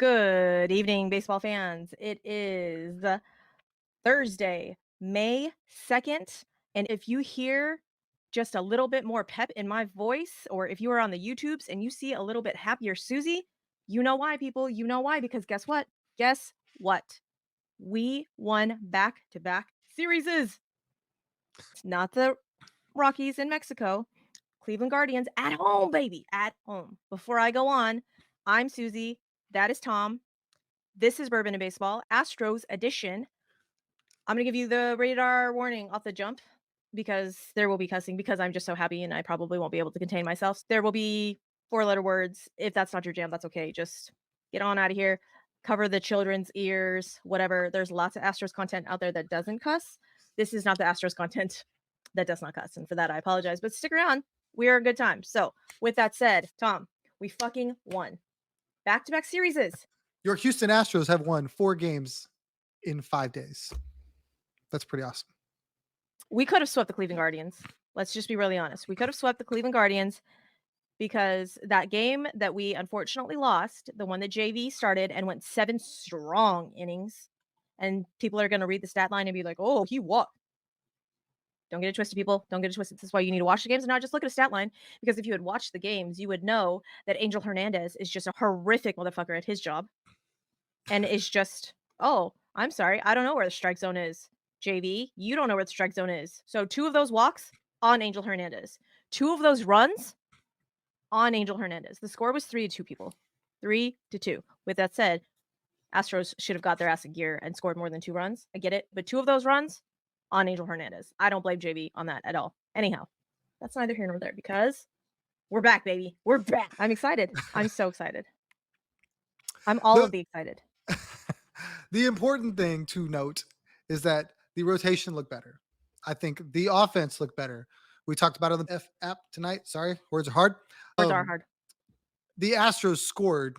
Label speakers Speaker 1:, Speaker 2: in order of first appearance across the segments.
Speaker 1: Good evening, baseball fans. It is Thursday, May 2nd. And if you hear just a little bit more pep in my voice, or if you are on the YouTubes and you see a little bit happier Susie, you know why, people. You know why, because guess what? Guess what? We won back-to-back series. It's not the Rockies in Mexico. Cleveland Guardians at home, baby, at home. Before I go on, I'm Susie. That is Tom. This is Bourbon and Baseball, Astros edition. I'm going to give you the rated R warning off the jump because there will be cussing because I'm just so happy and I probably won't be able to contain myself. There will be 4-letter words. If that's not your jam, that's okay. Just get on out of here. Cover the children's ears, whatever. There's lots of Astros content out there that doesn't cuss. This is not the Astros content that does not cuss. And for that, I apologize. But stick around. We are a good time. So with that said, Tom, we fucking won. Back-to-back series.
Speaker 2: Your Houston Astros have won 4 games in 5 days. That's pretty awesome.
Speaker 1: We could have swept the Cleveland Guardians. Let's just be really honest. We could have swept the Cleveland Guardians because that game that we unfortunately lost, the one that JV started and went 7 strong innings, and people are going to read the stat line and be like, oh, he what? Don't get it twisted, people. Don't get it twisted. This is why you need to watch the games and not just look at a stat line, because if you had watched the games, you would know that Angel Hernandez is just a horrific motherfucker at his job. And is just, oh, I'm sorry, I don't know where the strike zone is. JV, you don't know where the strike zone is. So 2 of those walks on Angel Hernandez. 2 of those runs on Angel Hernandez. The score was 3-2, people. 3-2. With that said, Astros should have got their ass in gear and scored more than 2 runs. I get it. But 2 of those runs on Angel Hernandez. I don't blame JV on that at all. Anyhow, that's neither here nor there because we're back, baby. We're back. I'm excited. I'm so excited. I'm all of the excited.
Speaker 2: The important thing to note is that the rotation looked better. I think the offense looked better. We talked about it on the F app tonight. Sorry, words are hard.
Speaker 1: Words are hard.
Speaker 2: The Astros scored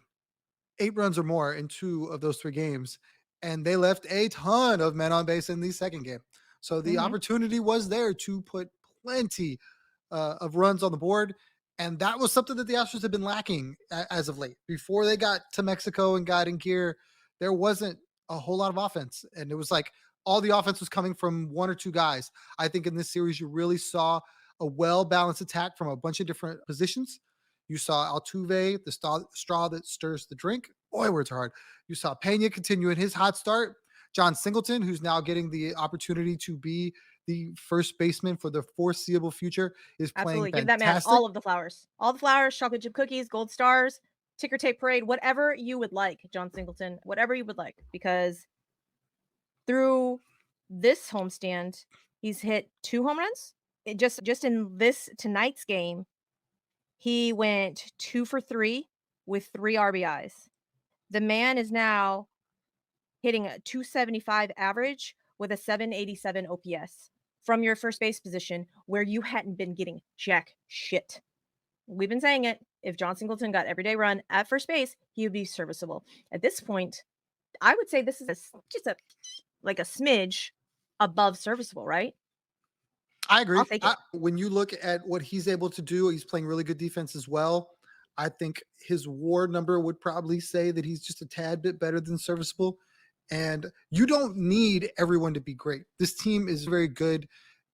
Speaker 2: 8 runs or more in 2 of those 3 games, and they left a ton of men on base in the second game. So the opportunity was there to put plenty of runs on the board. And that was something that the Astros have been lacking as of late. Before they got to Mexico and got in gear, there wasn't a whole lot of offense. And it was like all the offense was coming from 1 or 2 guys. I think in this series, you really saw a well-balanced attack from a bunch of different positions. You saw Altuve, the straw that stirs the drink. Boy, words are hard. You saw Pena continuing his hot start. John Singleton, who's now getting the opportunity to be the first baseman for the foreseeable future, is
Speaker 1: Absolutely.
Speaker 2: playing
Speaker 1: Give that man all of the flowers. All the flowers, chocolate chip cookies, gold stars, ticker tape parade, whatever you would like, John Singleton, whatever you would like. Because through this homestand, he's hit 2 home runs. Just in this tonight's game, he went 2 for 3 with 3 RBIs. The man is now hitting a 275 average with a 787 OPS from your first base position where you hadn't been getting jack shit. We've been saying it. If John Singleton got everyday run at first base, he would be serviceable. At this point, I would say this is just a smidge above serviceable, right?
Speaker 2: I agree.
Speaker 1: I'll take it.
Speaker 2: When you look at what he's able to do, he's playing really good defense as well. I think his WAR number would probably say that he's just a tad bit better than serviceable. And you don't need everyone to be great. This team is very good,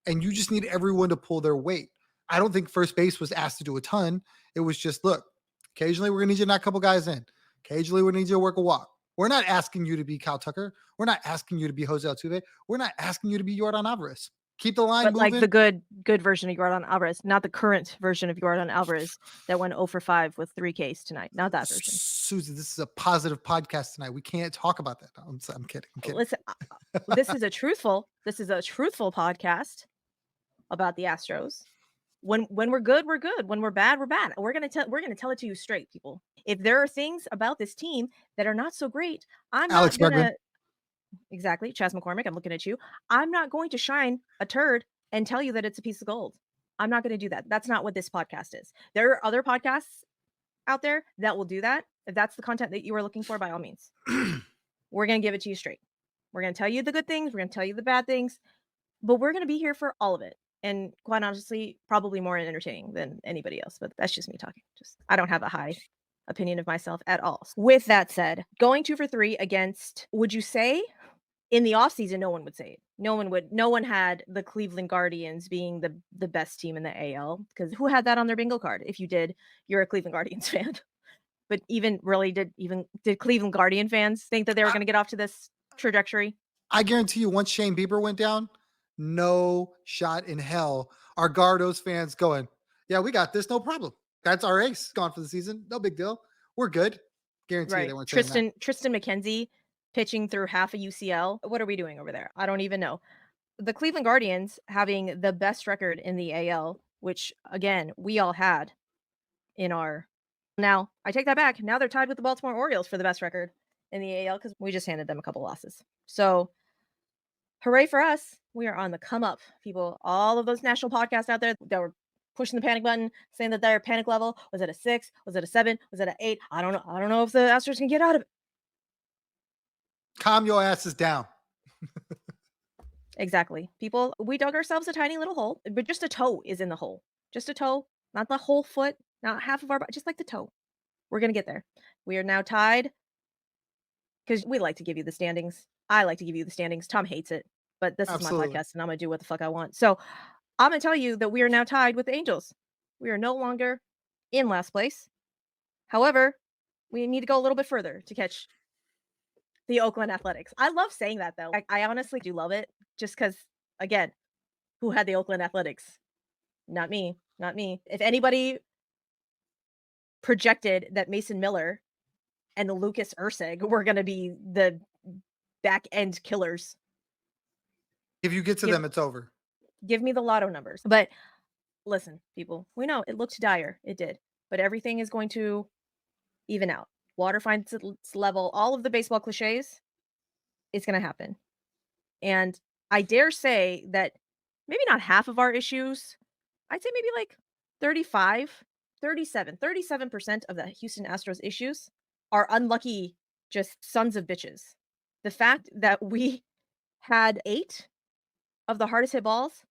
Speaker 2: and you just need everyone to pull their weight. I don't think first base was asked to do a ton. It was just, look, occasionally we're going to need you to knock a couple guys in. Occasionally we need you to work a walk. We're not asking you to be Kyle Tucker. We're not asking you to be Jose Altuve. We're not asking you to be Yordan Alvarez. Keep the line moving.
Speaker 1: Like the good version of Yordan Alvarez, not the current version of Yordan Alvarez that went 0 for 5 with 3 Ks tonight. Not that version.
Speaker 2: Susie, this is a positive podcast tonight. We can't talk about that. I'm kidding.
Speaker 1: Listen, this is a truthful podcast about the Astros. When we're good, we're good. When we're bad, we're bad. We're gonna tell it to you straight, people. If there are things about this team that are not so great, I'm
Speaker 2: Alex
Speaker 1: not gonna.
Speaker 2: Bregman.
Speaker 1: Exactly, Chas McCormick. I'm looking at you. I'm not going to shine a turd and tell you that it's a piece of gold. I'm not going to do that. That's not what this podcast is. There are other podcasts out there that will do that. If that's the content that you are looking for, by all means, we're going to give it to you straight. We're going to tell you the good things. We're going to tell you the bad things, but we're going to be here for all of it. And quite honestly, probably more entertaining than anybody else. But that's just me talking. I don't have a high opinion of myself at all. With that said, going 2 for 3 against, would you say in the offseason, no one would say it. No one had the Cleveland Guardians being the best team in the AL, because who had that on their bingo card? If you did, you're a Cleveland Guardians fan. But did Cleveland Guardian fans think that they were going to get off to this trajectory?
Speaker 2: I guarantee you, once Shane Bieber went down, no shot in hell are Gardos fans going, yeah, we got this, no problem. That's our ace gone for the season. No big deal. We're good. Guarantee you they
Speaker 1: Right.
Speaker 2: weren't saying that.
Speaker 1: Tristan McKenzie pitching through half a UCL. What are we doing over there? I don't even know. The Cleveland Guardians having the best record in the AL, which again, we all had in our. Now, I take that back. Now they're tied with the Baltimore Orioles for the best record in the AL because we just handed them a couple losses. So, hooray for us. We are on the come up, people. All of those national podcasts out there that were pushing the panic button, saying that their panic level was at a 6, was at a 7, was at an 8. I don't know. I don't know if the Astros can get out of it.
Speaker 2: Calm your asses down.
Speaker 1: Exactly. People, we dug ourselves a tiny little hole, but just a toe is in the hole. Just a toe, not the whole foot, not half of our body, just like the toe. We're going to get there. We are now tied because we like to give you the standings. I like to give you the standings. Tom hates it, but this is my
Speaker 2: Absolutely.
Speaker 1: podcast and I'm going to do what the fuck I want. So I'm going to tell you that we are now tied with the Angels. We are no longer in last place. However, we need to go a little bit further to catch the Oakland Athletics. I love saying that, though. I honestly do love it just because, again, who had the Oakland Athletics? Not me. Not me. If anybody projected that Mason Miller and Lucas Erceg were going to be the back end killers,
Speaker 2: If you get to them, it's over.
Speaker 1: give me the lotto numbers. But listen, people, we know it looked dire. It did. But everything is going to even out. Water finds its level. All of the baseball cliches, it's going to happen. And I dare say that maybe not half of our issues, I'd say maybe like 37% of the Houston Astros issues are unlucky, just sons of bitches. The fact that we had 8 of the hardest hit balls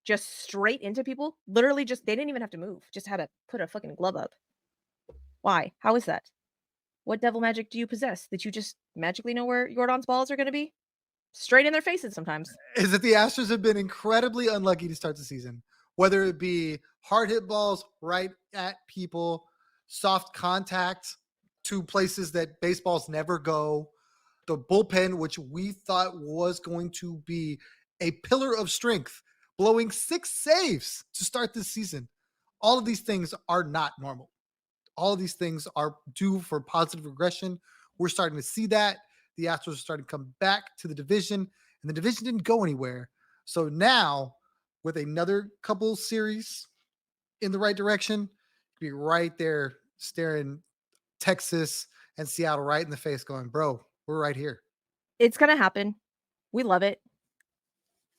Speaker 1: just straight into people, literally just, they didn't even have to move, just had to put a fucking glove up. Why? How is that? What devil magic do you possess that you just magically know where Jordan's balls are going to be? Straight in their faces sometimes.
Speaker 2: Is that the Astros have been incredibly unlucky to start the season, whether it be hard hit balls right at people, soft contact to places that baseballs never go, the bullpen, which we thought was going to be a pillar of strength, blowing 6 saves to start this season. All of these things are not normal. All of these things are due for positive regression. We're starting to see that. The Astros are starting to come back to the division, and the division didn't go anywhere. So now, with another couple series in the right direction, be right there staring Texas and Seattle right in the face, going, bro, we're right here.
Speaker 1: It's going to happen. We love it.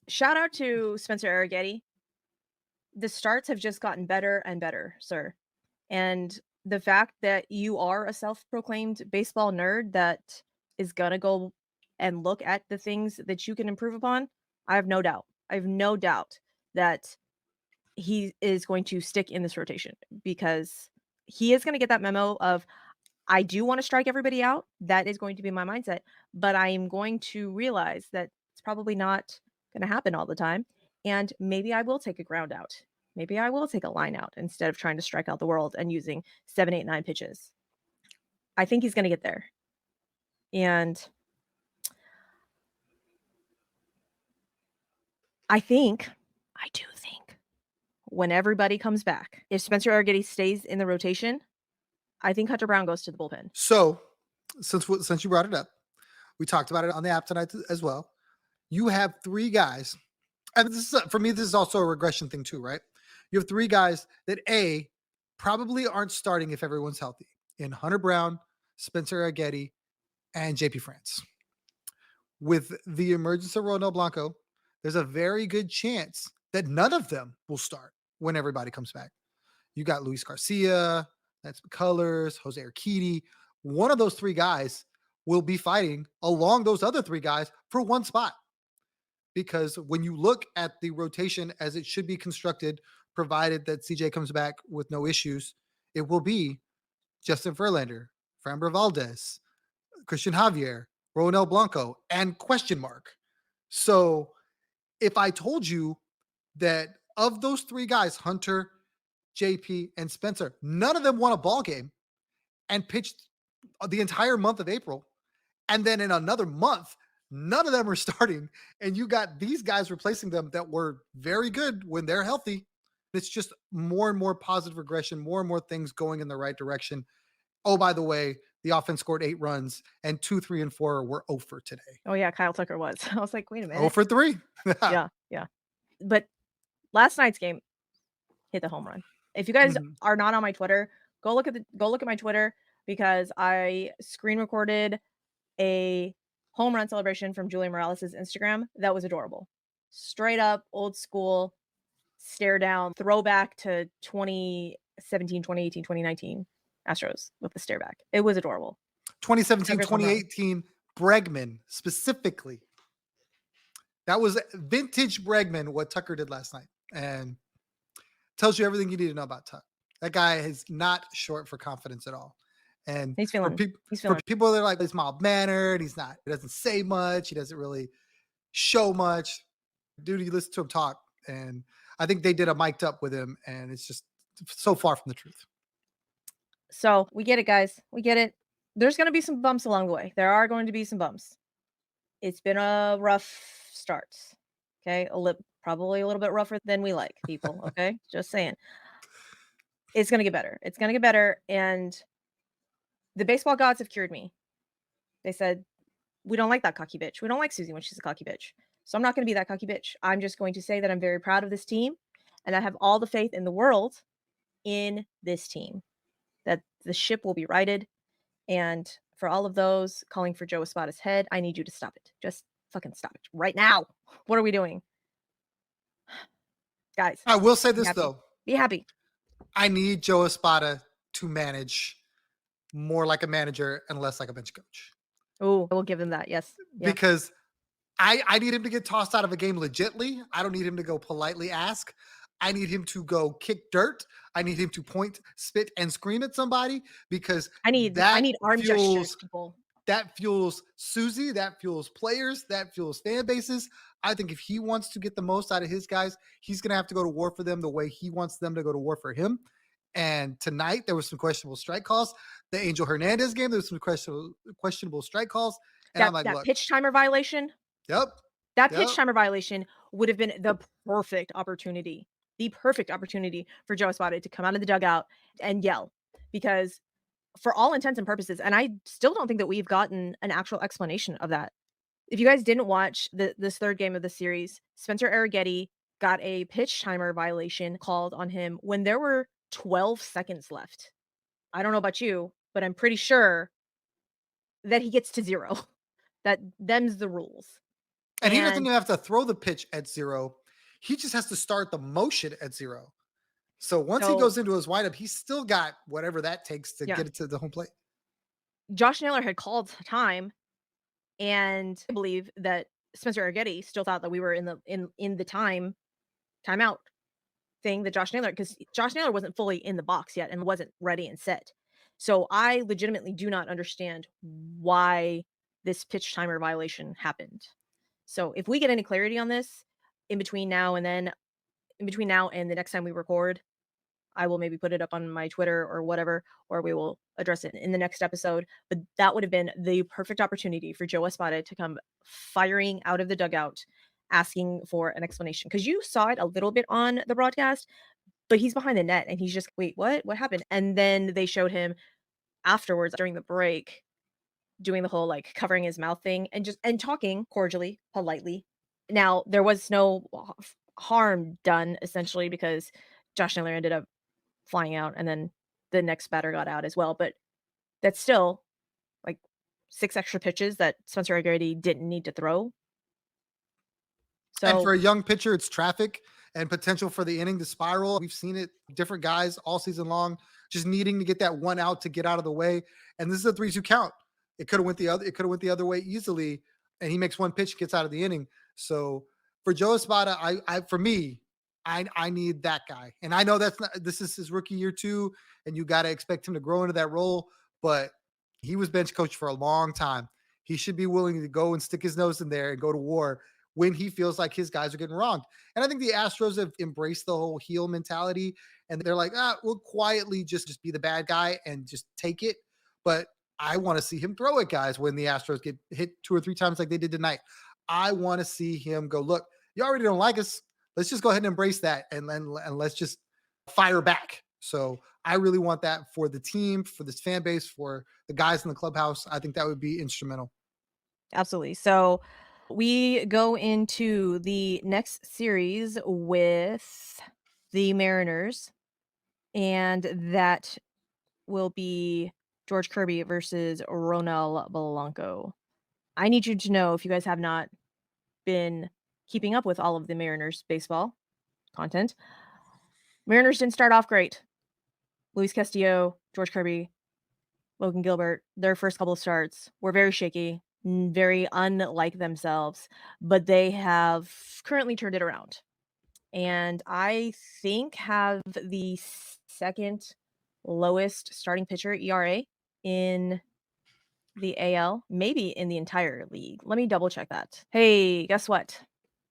Speaker 1: Shout out to Spencer Arrighetti. The starts have just gotten better and better, sir. And the fact that you are a self-proclaimed baseball nerd that is going to go and look at the things that you can improve upon, I have no doubt. I have no doubt that he is going to stick in this rotation because he is going to get that memo of, I do want to strike everybody out. That is going to be my mindset, but I am going to realize that it's probably not going to happen all the time. And maybe I will take a ground out. Maybe I will take a line out instead of trying to strike out the world and using 7, 8, 9 pitches. I think he's going to get there. And I do think when everybody comes back, if Spencer Arrighetti stays in the rotation, I think Hunter Brown goes to the bullpen.
Speaker 2: So, since you brought it up, we talked about it on the app tonight as well. You have 3 guys, and this is, for me, this is also a regression thing too, right? You have 3 guys that probably aren't starting if everyone's healthy, in Hunter Brown, Spencer Arrighetti, and JP France. With the emergence of Ronel Blanco, there's a very good chance that none of them will start when everybody comes back. You got Luis Garcia, that's McCullers, Jose Urquidy. One of those 3 guys will be fighting along those other 3 guys for one spot. Because when you look at the rotation as it should be constructed, provided that CJ comes back with no issues, it will be Justin Verlander, Framber Valdez, Christian Javier, Ronel Blanco, and question mark. So if I told you that of those three guys, Hunter, JP, and Spencer, none of them won a ball game and pitched the entire month of April, and then in another month, none of them are starting, and you got these guys replacing them that were very good when they're healthy. It's just more and more positive regression, more and more things going in the right direction. Oh, by the way, the offense scored 8 runs, and 2, 3, and 4 were 0 for today.
Speaker 1: Oh, yeah, Kyle Tucker was. I was like, "Wait a
Speaker 2: 0
Speaker 1: minute."
Speaker 2: for 3.
Speaker 1: Yeah, yeah. But last night's game hit the home run. If you guys
Speaker 2: Mhm.
Speaker 1: are not on my Twitter, go look at my Twitter because I screen recorded a home run celebration from Julian Morales' Instagram. That was adorable. Straight up old school stare down throwback to 2017, 2018, 2019 Astros with the stare back. It was adorable.
Speaker 2: 2017,
Speaker 1: Tucker's home run.
Speaker 2: 2018, Bregman specifically. That was vintage Bregman, what Tucker did last night. And tells you everything you need to know about Tuck. That guy is not short for confidence at all. And
Speaker 1: He's
Speaker 2: for,
Speaker 1: feeling. He's
Speaker 2: for
Speaker 1: feeling.
Speaker 2: people that are like, he's mild mannered, he doesn't say much, he doesn't really show much. Dude, you listen to him talk, and I think they did a mic'd up with him, and it's just so far from the truth.
Speaker 1: So we get it, guys. We get it. There's going to be some bumps along the way. There are going to be some bumps. It's been a rough start. Okay, probably a little bit rougher than we like, people. Okay, just saying. It's gonna get better. It's gonna get better, and the baseball gods have cured me. They said we don't like that cocky bitch. We don't like Susie when she's a cocky bitch. So I'm not gonna be that cocky bitch. I'm just going to say that I'm very proud of this team, and I have all the faith in the world in this team. That the ship will be righted, and for all of those calling for Joe Espada's head, I need you to stop it. Just fucking stop it right now. What are we doing? Guys,
Speaker 2: I will say
Speaker 1: be
Speaker 2: this,
Speaker 1: happy.
Speaker 2: though.
Speaker 1: Be happy.
Speaker 2: I need Joe Espada to manage more like a manager and less like a bench coach.
Speaker 1: Oh, I will give them that. Yes. Yeah.
Speaker 2: Because I need him to get tossed out of a game legitly. I don't need him to go politely ask. I need him to go kick dirt. I need him to point, spit, and scream at somebody because
Speaker 1: I need arm gestures,
Speaker 2: fuels
Speaker 1: people.
Speaker 2: that fuels Susie, that fuels players, that fuels fan bases. I think if he wants to get the most out of his guys, he's going to have to go to war for them the way he wants them to go to war for him. And tonight there was some questionable strike calls. The Angel Hernandez game, there was some questionable strike calls. And I'm like,
Speaker 1: That
Speaker 2: look,
Speaker 1: pitch timer violation,
Speaker 2: yep,
Speaker 1: that
Speaker 2: yep.
Speaker 1: pitch timer violation would have been the perfect opportunity for Joe Espada to come out of the dugout and yell. Because for all intents and purposes, and I still don't think that we've gotten an actual explanation of that. If you guys didn't watch this third game of the series, Spencer Arrighetti got a pitch timer violation called on him when there were 12 seconds left. I don't know about you, but I'm pretty sure that he gets to 0. That them's the rules.
Speaker 2: And he doesn't
Speaker 1: And
Speaker 2: even have to throw the pitch at 0. He just has to start the motion at 0. So once he
Speaker 1: so,
Speaker 2: goes into his windup, he's still got whatever that takes to
Speaker 1: yeah,
Speaker 2: get it to the home plate.
Speaker 1: Josh Naylor had called time, and I believe that Spencer Arrighetti still thought that we were in the timeout thing that Josh Naylor, because Josh Naylor wasn't fully in the box yet and wasn't ready and set. So I legitimately do not understand why this pitch timer violation happened. So if we get any clarity on this in between now and the next time we record, I will maybe put it up on my Twitter or whatever, or we will address it in the next episode. But that would have been the perfect opportunity for Joe Espada to come firing out of the dugout, asking for an explanation. Because you saw it a little bit on the broadcast, but he's behind the net and he's just, wait, what? What happened? And then they showed him afterwards during the break doing the whole like covering his mouth thing and talking cordially, politely. Now, there was no harm done essentially because Josh Naylor ended up flying out, and then the next batter got out as well. But that's still like 6 extra pitches that Spencer Arrighetti didn't need to throw.
Speaker 2: And for
Speaker 1: So
Speaker 2: a young pitcher, it's traffic and potential for the inning to spiral. We've seen it, different guys all season long, just needing to get that one out to get out of the way. And this is a 3-2 count. It could have went the other way easily. And he makes one pitch, gets out of the inning. So for Joe Espada, for me, I need that guy. And I know this is his rookie year too, and you got to expect him to grow into that role, but he was bench coach for a long time. He should be willing to go and stick his nose in there and go to war when he feels like his guys are getting wronged. And I think the Astros have embraced the whole heel mentality, and they're like, we'll quietly just be the bad guy and just take it. But I want to see him throw at guys when the Astros get hit 2 or 3 times like they did tonight. I want to see him go, look, you already don't like us. Let's just go ahead and embrace that, and let's just fire back. So I really want that for the team, for this fan base, for the guys in the clubhouse. I think that would be instrumental.
Speaker 1: Absolutely. So we go into the next series with the Mariners, and that will be George Kirby versus Ronel Blanco. I need you to know, if you guys have not been keeping up with all of the Mariners baseball content, Mariners didn't start off great. Luis Castillo, George Kirby, Logan Gilbert, their first couple of starts were very shaky, very unlike themselves, but they have currently turned it around. And I think have the second lowest starting pitcher ERA in the AL, maybe in the entire league. Let me double check that. Hey, guess what?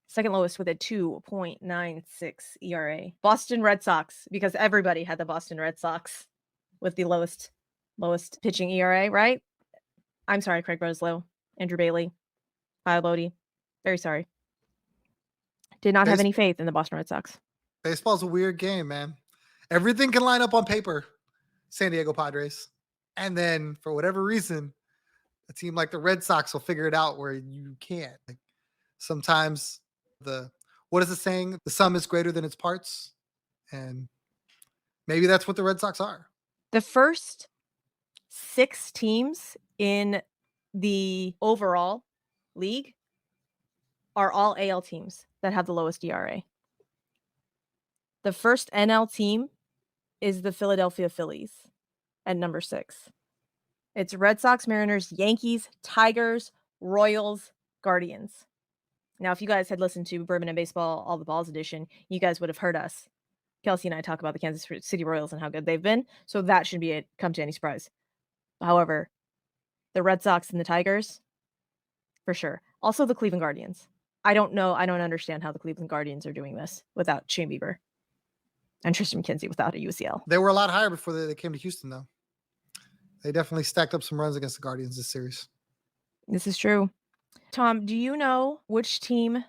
Speaker 1: Second lowest with a 2.96 ERA. Boston Red Sox, because everybody had the Boston Red Sox with the lowest pitching ERA, right? I'm sorry, Craig Breslow, Andrew Bailey, Kyle Bodie. Very sorry. Did not have any faith in the Boston Red Sox.
Speaker 2: Baseball's a weird game, man. Everything can line up on paper. San Diego Padres. And then for whatever reason, a team like the Red Sox will figure it out where you can't. Like sometimes what is the saying? The sum is greater than its parts. And maybe that's what the Red Sox are.
Speaker 1: The first 6 teams in the overall league are all AL teams that have the lowest ERA. The first NL team is the Philadelphia Phillies at number 6. It's Red Sox, Mariners, Yankees, Tigers, Royals, Guardians. Now, if you guys had listened to Bourbon and Baseball, All the Balls edition, you guys would have heard us, Kelsey and I, talk about the Kansas City Royals and how good they've been. So that shouldn't come to any surprise. However, the Red Sox and the Tigers, for sure. Also the Cleveland Guardians. I don't understand how the Cleveland Guardians are doing this without Shane Bieber and Tristan McKenzie without a UCL.
Speaker 2: They were a lot higher before they came to Houston, though. They definitely stacked up some runs against the Guardians this series.
Speaker 1: This is true. Tom, do you know which team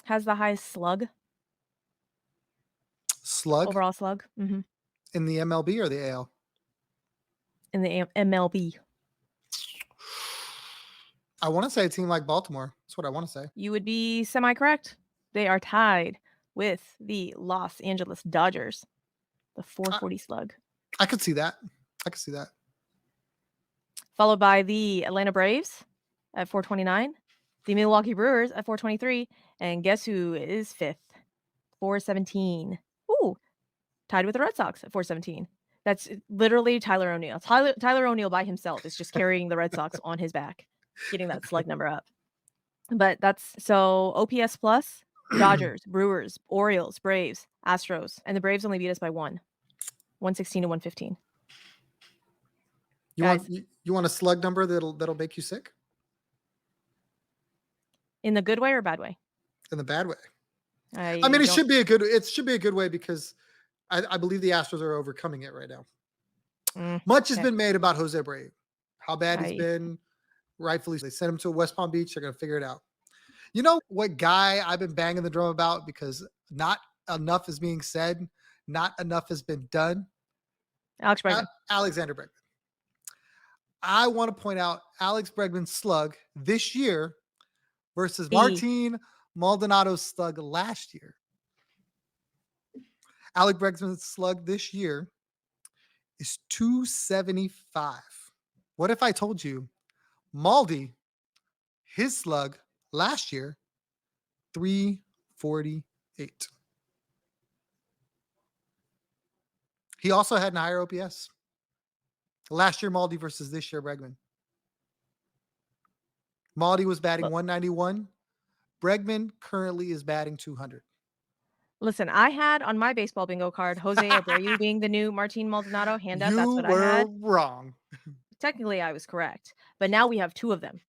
Speaker 1: has the highest slug?
Speaker 2: Slug?
Speaker 1: Overall slug? Mm-hmm.
Speaker 2: In the MLB or the AL?
Speaker 1: In the MLB.
Speaker 2: I want to say a team like Baltimore. That's what I want to say.
Speaker 1: You would be semi-correct. They are tied with the Los Angeles Dodgers, the 440 slug.
Speaker 2: I could see that.
Speaker 1: Followed by the Atlanta Braves at 429, the Milwaukee Brewers at 423, and guess who is 5th? 417. Ooh, tied with the Red Sox at 417. That's literally Tyler O'Neill. Tyler O'Neill by himself is just carrying the Red Sox on his back, getting that slug number up. But that's so OPS plus, Dodgers, Brewers, Orioles, Braves, Astros, and the Braves only beat us by 116 to 115.
Speaker 2: You want a slug number that'll make you sick?
Speaker 1: In the good way or bad way?
Speaker 2: In the bad way. I mean, it should be a good way because I believe the Astros are overcoming it right now. Much has been made about Jose Abreu, how bad he's been. Rightfully, they sent him to West Palm Beach. They're going to figure it out. You know what guy I've been banging the drum about because not enough is being said, not enough has been done?
Speaker 1: Alex Bregman.
Speaker 2: Alexander Bregman. I want to point out Alex Bregman's slug this year versus Martin Maldonado's slug last year. Alex Bregman's slug this year is 275. What if I told you Maldi, his slug last year, 348. He also had an higher OPS. Last year, Maldi versus this year, Bregman. Maldi was batting 191. Bregman currently is batting 200.
Speaker 1: Listen, I had on my baseball bingo card Jose Abreu being the new Martin Maldonado. Hand up, that's
Speaker 2: You
Speaker 1: what I
Speaker 2: were
Speaker 1: had.
Speaker 2: wrong.
Speaker 1: Technically, I was correct, but now we have 2 of them.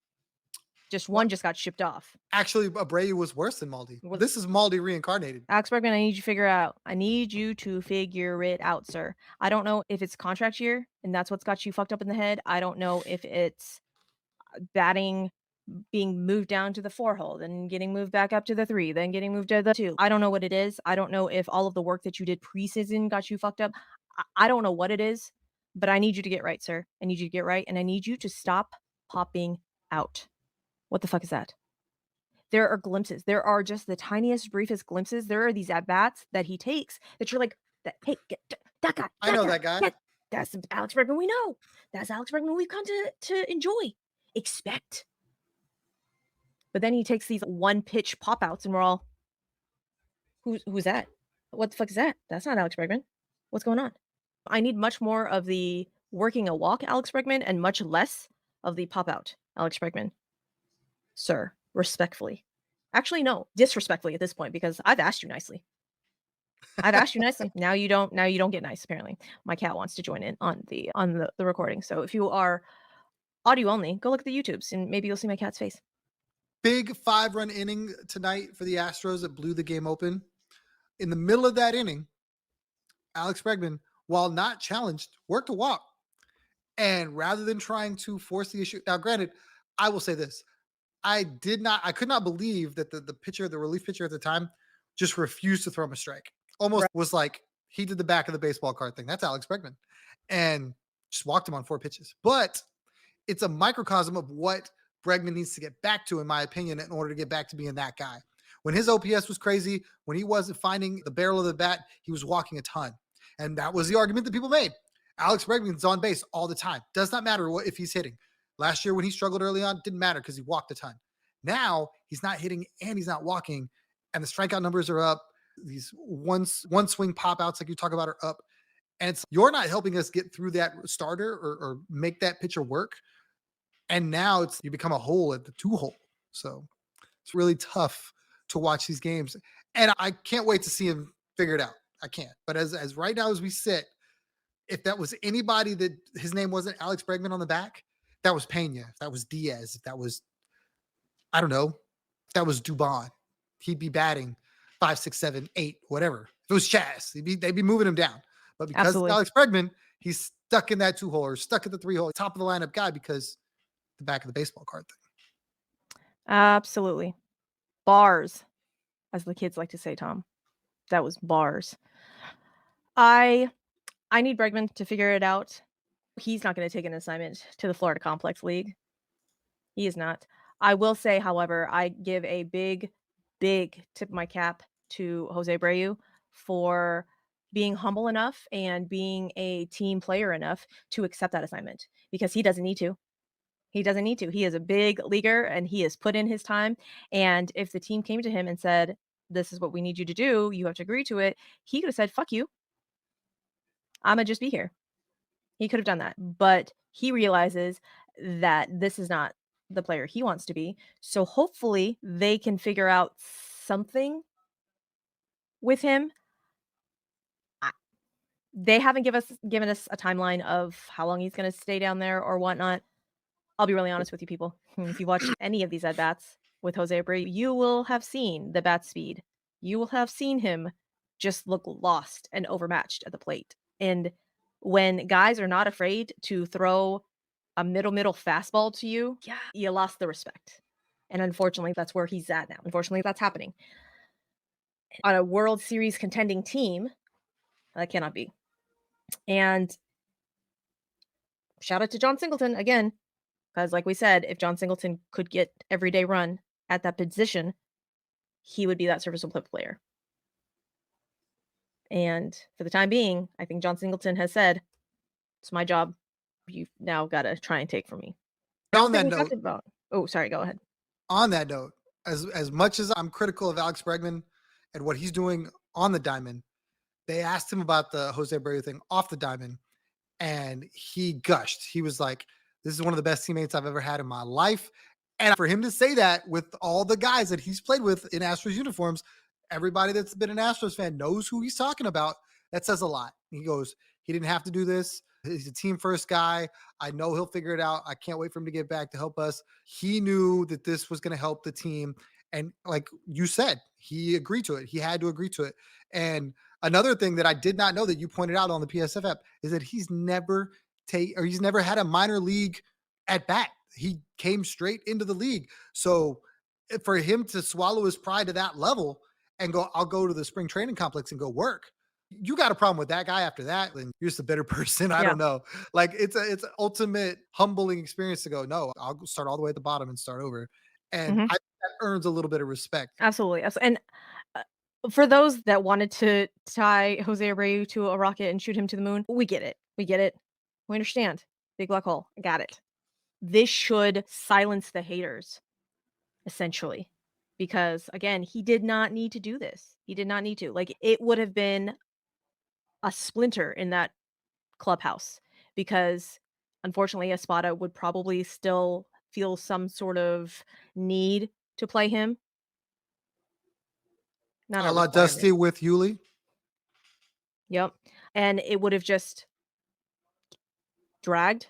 Speaker 1: Just
Speaker 2: Well,
Speaker 1: one just got shipped off.
Speaker 2: actually, Abreu was worse than Maldi.
Speaker 1: Was
Speaker 2: This is Maldi reincarnated.
Speaker 1: Alex Bregman, I need you to figure out. I need you to figure it out, sir. I don't know if it's contract year and that's what's got you fucked up in the head. I don't know if it's batting being moved down to the 4 hole, then getting moved back up to the 3, then getting moved to the 2. I don't know what it is. I don't know if all of the work that you did preseason got you fucked up. I don't know what it is, but I need you to get right, sir. I need you to get right, and I need you to stop popping out. What the fuck is that? There are glimpses. There are just the tiniest, briefest glimpses. There are these at bats that he takes that you're like, hey, that guy.
Speaker 2: I know that guy.
Speaker 1: That's Alex Bregman we know. That's Alex Bregman we've come to enjoy, expect. But then he takes these one pitch pop outs, and we're all, who's that? What the fuck is that? That's not Alex Bregman. What's going on? I need much more of the working a walk Alex Bregman and much less of the pop out Alex Bregman. Sir, respectfully. Actually, no, disrespectfully at this point, because I've asked you nicely. I've asked you nicely. Now you don't get nice, apparently. My cat wants to join in on the recording. So if you are audio only, go look at the YouTubes and maybe you'll see my cat's face.
Speaker 2: Big 5-run inning tonight for the Astros that blew the game open. In the middle of that inning, Alex Bregman, while not challenged, worked a walk. And rather than trying to force the issue, now granted, I will say this. I could not believe that the pitcher, the relief pitcher at the time, just refused to throw him a strike. Almost was like he did the back of the baseball card thing. That's Alex Bregman. And just walked him on 4 pitches. But it's a microcosm of what Bregman needs to get back to, in my opinion, in order to get back to being that guy. When his OPS was crazy, when he wasn't finding the barrel of the bat, he was walking a ton. And that was the argument that people made. Alex Bregman's on base all the time. Does not matter if he's hitting. Last year when he struggled early on, didn't matter because he walked a ton. Now he's not hitting and he's not walking, and the strikeout numbers are up. These one swing pop outs like you talk about are up. And you're not helping us get through that starter or make that pitcher work. And now you become a hole at the 2 hole. So it's really tough to watch these games. And I can't wait to see him figure it out. I can't. But as right now as we sit, if that was anybody that his name wasn't Alex Bregman on the back, that was Pena, if that was Diaz, if that was, I don't know, if that was Dubon, he'd be batting 5, 6, 7, 8, whatever. If it was Chaz, they'd be moving him down. But because
Speaker 1: Absolutely.
Speaker 2: Alex Bregman, he's stuck in that 2 hole or stuck at the 3 hole, top of the lineup guy because the back of the baseball card thing.
Speaker 1: Absolutely. Bars, as the kids like to say, Tom. That was bars. I need Bregman to figure it out. He's not going to take an assignment to the Florida Complex League. He is not. I will say, however, I give a big, big tip of my cap to Jose Abreu for being humble enough and being a team player enough to accept that assignment, because he doesn't need to. He doesn't need to. He is a big leaguer and he has put in his time. And if the team came to him and said, this is what we need you to do, you have to agree to it, he could have said, fuck you. I'm going to just be here. He could have done that. But he realizes that this is not the player he wants to be. So hopefully they can figure out something with him. They haven't given us a timeline of how long he's going to stay down there or whatnot. I'll be really honest with you people. If you watched any of these at-bats with Jose Abreu, you will have seen the bat speed. You will have seen him just look lost and overmatched at the plate. And when guys are not afraid to throw a middle fastball to you, yeah, you lost the respect. And unfortunately, that's where he's at now. Unfortunately, that's happening. On a World Series contending team, that cannot be. And shout out to John Singleton again. Because like we said, if John Singleton could get everyday run at that position, he would be that serviceable player. And for the time being, I think John Singleton has said, it's my job. You've now got to try and take from me.
Speaker 2: On that note,
Speaker 1: oh, sorry, go ahead.
Speaker 2: On that note, as much as I'm critical of Alex Bregman and what he's doing on the diamond, they asked him about the Jose Abreu thing off the diamond, and he gushed. He was like, this is one of the best teammates I've ever had in my life. And for him to say that with all the guys that he's played with in Astros uniforms, Everybody that's been an Astros fan knows who he's talking about. That says a lot. He goes, he didn't have to do this. He's a team first guy. I know he'll figure it out. I can't wait for him to get back to help us. He knew that this was going to help the team. And like you said, he agreed to it. He had to agree to it. And another thing that I did not know that you pointed out on the PSF app is that he's never had a minor league at bat. He came straight into the league. So for him to swallow his pride to that level and go, I'll go to the spring training complex and go work. You got a problem with that guy after that, and you're just a bitter person. I
Speaker 1: Yeah.
Speaker 2: don't know. Like it's an ultimate humbling experience to go, no, I'll start all the way at the bottom and start over. And
Speaker 1: Mhm.
Speaker 2: I think that earns a little bit of respect.
Speaker 1: Absolutely. And uh, for those that wanted to tie Jose Abreu to a rocket and shoot him to the moon, we get it. We get it. We understand. Big black hole. Got it. This should silence the haters, essentially. Because again, he did not need to do this. He did not need to. Like, it would have been a splinter in that clubhouse because unfortunately Espada would probably still feel some sort of need to play him. Not
Speaker 2: A
Speaker 1: a
Speaker 2: la
Speaker 1: requirement.
Speaker 2: Dusty with Yuli.
Speaker 1: Yep. And it would have just drug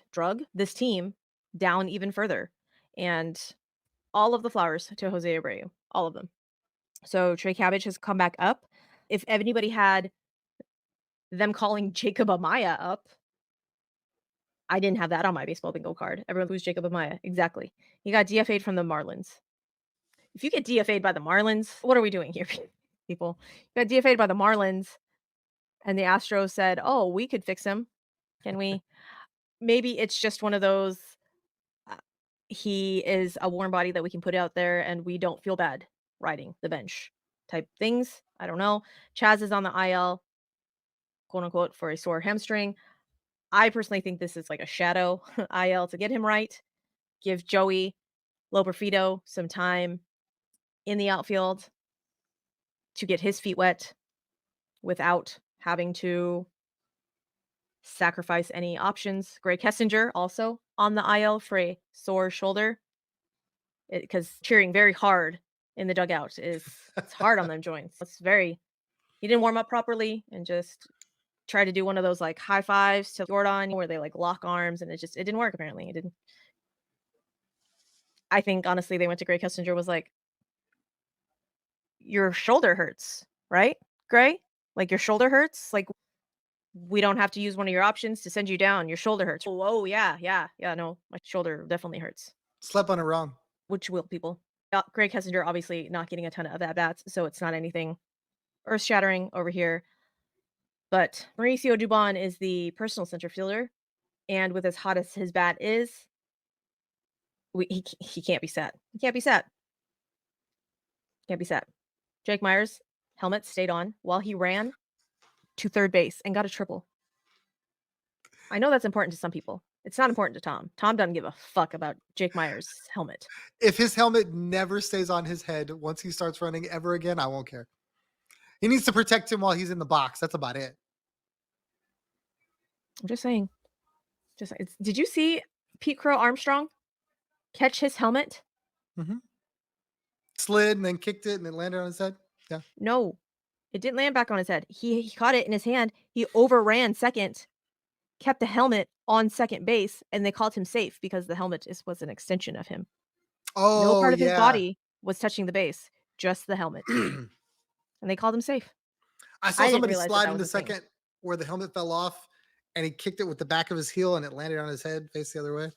Speaker 1: this team down even further. And all of the flowers to Jose Abreu, all of them. So Trey Cabbage has come back up. If anybody had them calling Jacob Amaya up, I didn't have that on my baseball bingo card. Everyone lose Jacob Amaya. Exactly. He got DFA'd from the Marlins. If you get DFA'd by the Marlins, what are we doing here, people? You got DFA'd by the Marlins, and the Astros said, "Oh, we could fix him. Can we?" Maybe it's just one of those. Uh, he is a warm body that we can put out there, and we don't feel bad riding the bench type things. I don't know. Chaz is on the IL, quote unquote, for a sore hamstring. I personally think this is like a shadow IL to get him right. Give Joey Loperfido some time in the outfield to get his feet wet without having to sacrifice any options. Greg Kessinger also on the IL for a sore shoulder because cheering very hard in the dugout it's hard on them joints. It's very he didn't warm up properly and just tried to do one of those like high fives to Jordan where they like lock arms and it didn't work apparently. It didn't. I think honestly they went to Greg Kessinger was like your shoulder hurts, right? Gray? Like your shoulder hurts? Like we don't have to use one of your options to send you down. Your shoulder hurts. Oh, yeah, yeah, yeah. No, my shoulder definitely hurts.
Speaker 2: Slept on it wrong.
Speaker 1: Which will people? Greg Kessinger obviously not getting a ton of at bats, so it's not anything earth shattering over here. But Mauricio Dubon is the personal center fielder, and with as hot as his bat is, he can't be sat. He can't be sat. Can't be sat. Jake Myers' helmet stayed on while he ran to third base and got a triple. I know that's important to some people. It's not important to Tom. Tom doesn't give a fuck about Jake Myers' helmet.
Speaker 2: If his helmet never stays on his head once he starts running ever again, I won't care. He needs to protect him while he's in the box. That's about it.
Speaker 1: I'm just saying. Did you see Pete Crow Armstrong catch his helmet?
Speaker 2: Mm-hmm. Slid and then kicked it and it landed on his head. Yeah.
Speaker 1: No, it didn't land back on his head. He caught it in his hand. He overran second, kept the helmet on second base, and they called him safe because the helmet was an extension of him. No
Speaker 2: Oh
Speaker 1: part of his
Speaker 2: yeah.
Speaker 1: body was touching the base, just the helmet. And they called him safe.
Speaker 2: I saw
Speaker 1: I didn't
Speaker 2: somebody
Speaker 1: realize that
Speaker 2: slide
Speaker 1: that was
Speaker 2: into
Speaker 1: a thing.
Speaker 2: second where the helmet fell off and he kicked it with the back of his heel and it landed on his head, face the other way.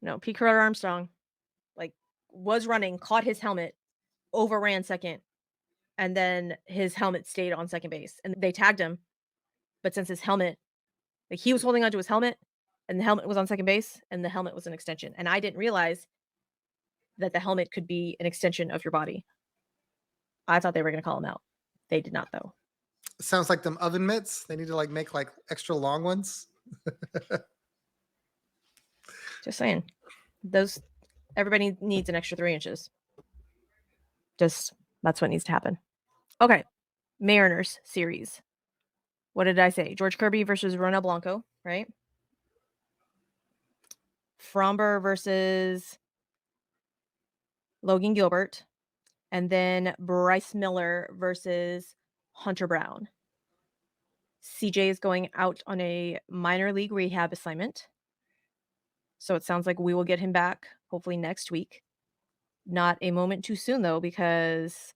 Speaker 1: No, Pete Crow Armstrong, like, was running, caught his helmet, overran second, and then his helmet stayed on second base, and they tagged him. But since his helmet, like he was holding onto his helmet, and the helmet was on second base, and the helmet was an extension, and I didn't realize that the helmet could be an extension of your body. I thought they were going to call him out. They did not, though.
Speaker 2: Sounds like them oven mitts. They need to like make like extra long ones.
Speaker 1: Just saying, those everybody needs an extra 3 inches. Just that's what needs to happen. Okay, Mariners series. What did I say? George Kirby versus Ronel Blanco, right? Fromber versus Logan Gilbert. And then Bryce Miller versus Hunter Brown. CJ is going out on a minor league rehab assignment. So it sounds like we will get him back hopefully next week. Not a moment too soon though, because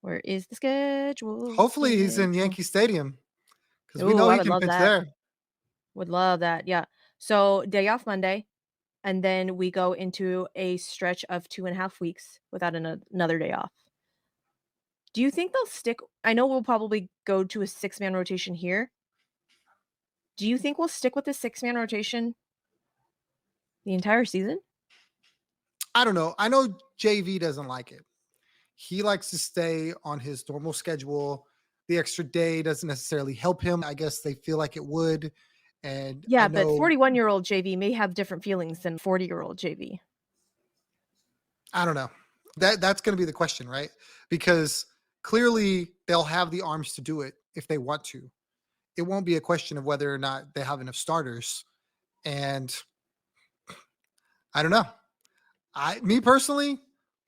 Speaker 1: where is the schedule?
Speaker 2: Hopefully he's in Yankee Stadium because we
Speaker 1: Ooh,
Speaker 2: know
Speaker 1: I
Speaker 2: he
Speaker 1: would
Speaker 2: can
Speaker 1: love
Speaker 2: pitch
Speaker 1: that.
Speaker 2: there.
Speaker 1: Would love that. Yeah. So day off Monday, and then we go into a stretch of 2.5 weeks without another day off. Do you think they'll stick? I know we'll probably go to a 6-man rotation here. Do you think we'll stick with the 6-man rotation the entire season?
Speaker 2: I don't know. I know JV doesn't like it. He likes to stay on his normal schedule. The extra day doesn't necessarily help him. I guess they feel like it would. And I
Speaker 1: Yeah, but
Speaker 2: know,
Speaker 1: 41-year-old JV may have different feelings than 40-year-old JV.
Speaker 2: I don't know. That's going to be the question, right? Because clearly they'll have the arms to do it if they want to. It won't be a question of whether or not they have enough starters. And I don't know. Me personally,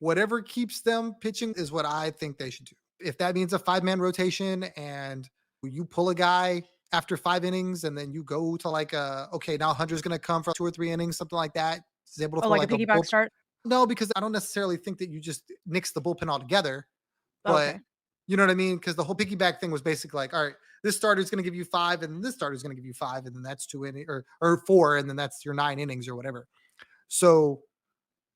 Speaker 2: whatever keeps them pitching is what I think they should do. If that means a 5-man rotation and you pull a guy after 5 innings and then you go to like okay, now Hunter's going to come for 2 or 3 innings, something like that. He's able to
Speaker 1: Oh,
Speaker 2: throw
Speaker 1: like a
Speaker 2: like a
Speaker 1: piggyback
Speaker 2: bull.
Speaker 1: start?
Speaker 2: No, because I don't necessarily think that you just nix the bullpen altogether,
Speaker 1: Oh,
Speaker 2: but
Speaker 1: okay.
Speaker 2: you know what I mean? Because the whole piggyback thing was basically like, all right, this starter's going to give you 5, and this starter's going to give you 5, and then that's 2 innings or 4, and then that's your 9 innings or whatever. So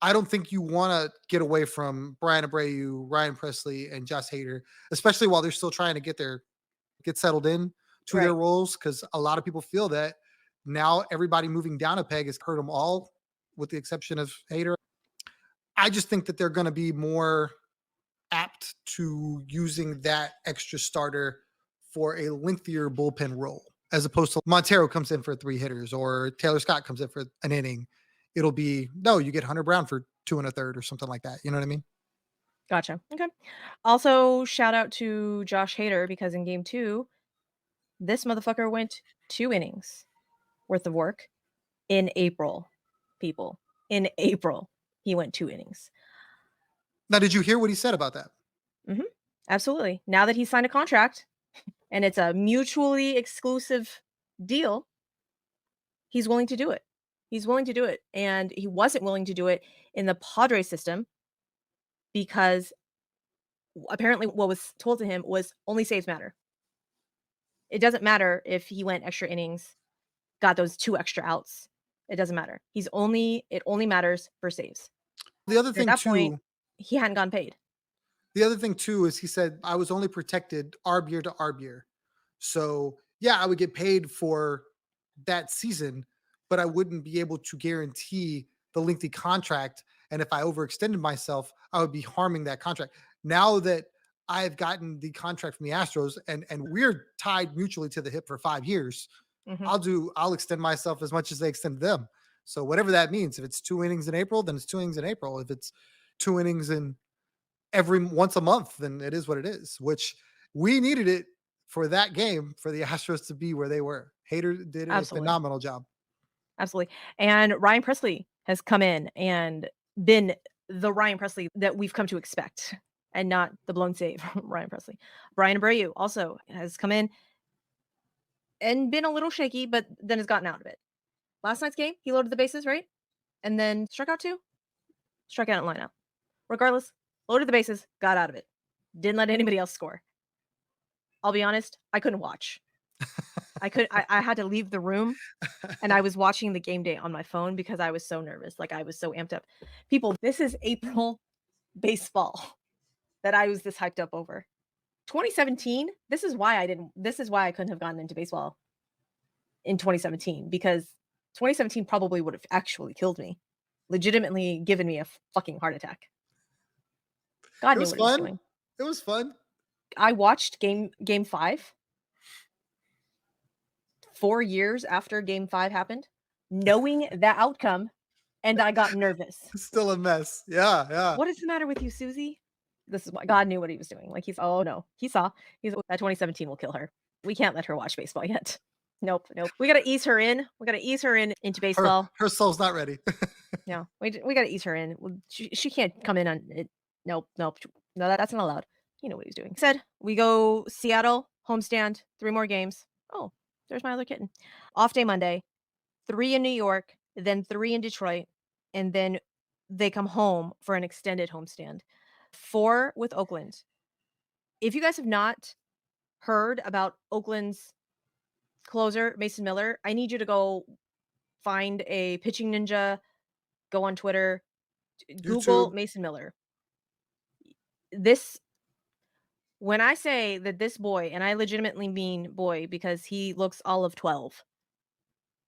Speaker 2: I don't think you want to get away from Brian Abreu, Ryan Presley, and Josh Hader, especially while they're still trying to get settled in to their
Speaker 1: Right.
Speaker 2: roles. Because a lot of people feel that now everybody moving down a peg has hurt them all, with the exception of Hader. I just think that they're going to be more apt to using that extra starter for a lengthier bullpen role, as opposed to Montero comes in for 3 hitters or Taylor Scott comes in for an inning. It'll be no, you get Hunter Brown for 2 1/3 or something like that. You know what I mean?
Speaker 1: Gotcha. Okay. Also, shout out to Josh Hader because in game 2, this motherfucker went 2 innings worth of work in April, people. In April, he went 2 innings.
Speaker 2: Now, did you hear what he said about that?
Speaker 1: Mhm. Absolutely. Now that he signed a contract and it's a mutually exclusive deal, he's willing to do it. He's willing to do it, and he wasn't willing to do it in the Padres system because apparently what was told to him was only saves matter. It doesn't matter if he went extra innings, got those 2 extra outs. It doesn't matter. It only matters for saves.
Speaker 2: The other
Speaker 1: And at
Speaker 2: thing
Speaker 1: that point,
Speaker 2: too,
Speaker 1: he hadn't gotten paid.
Speaker 2: is he said I was only protected arb year to arb year. So yeah, I would get paid for that season, but I wouldn't be able to guarantee the lengthy contract. And if I overextended myself, I would be harming that contract. Now that I've gotten the contract from the Astros and we're tied mutually to the hip for 5 years,
Speaker 1: Mhm.
Speaker 2: I'll extend myself as much as they extend them. So whatever that means, if it's 2 innings in April, then it's 2 innings in April. If it's 2 innings in every once a month, then it is what it is, which we needed it for that game for the Astros to be where they were. Hader did a
Speaker 1: Absolutely.
Speaker 2: phenomenal job.
Speaker 1: Absolutely. And Ryan Presley has come in and been the Ryan Presley that we've come to expect and not the blown save Ryan Presley. Brian Abreu also has come in and been a little shaky, but then has gotten out of it. Last night's game, he loaded the bases, right? And then struck out 2, struck out in lineup. Regardless, loaded the bases, got out of it. Didn't let anybody else score. I'll be honest, I couldn't watch. I had to leave the room and I was watching the game day on my phone because I was so nervous. Like I was so amped up. People, this is April baseball that I was this hyped up over. 2017, this is why I couldn't have gotten into baseball in 2017 because 2017 probably would have actually killed me. Legitimately given me a fucking heart attack. God
Speaker 2: It
Speaker 1: knew
Speaker 2: was
Speaker 1: what he was
Speaker 2: fun.
Speaker 1: doing.
Speaker 2: It was fun.
Speaker 1: I watched game 5 4 years after game 5 happened, knowing the outcome, and I got nervous.
Speaker 2: It's still a mess. Yeah, yeah.
Speaker 1: "What is the matter with you, Susie?" This is why God knew what he was doing. Like, "Oh, no." He saw. That 2017 will kill her. We can't let her watch baseball yet. Nope, nope. We gotta ease her in. We gotta ease her in into
Speaker 2: Her
Speaker 1: baseball.
Speaker 2: her soul's not ready.
Speaker 1: No, we gotta ease her in. She can't come in on it. Nope, nope. No, that's not allowed. You know what he's doing. Said we go Seattle homestand, 3 more games. Oh, there's my other kitten. Off day Monday, 3 in New York, then 3 in Detroit, and then they come home for an extended homestand. 4 with Oakland. If you guys have not heard about Oakland's closer, Mason Miller, I need you to go find a pitching ninja, go on Twitter, Google
Speaker 2: YouTube.
Speaker 1: Mason Miller. This when I say that this boy, and I legitimately mean boy because he looks all of 12,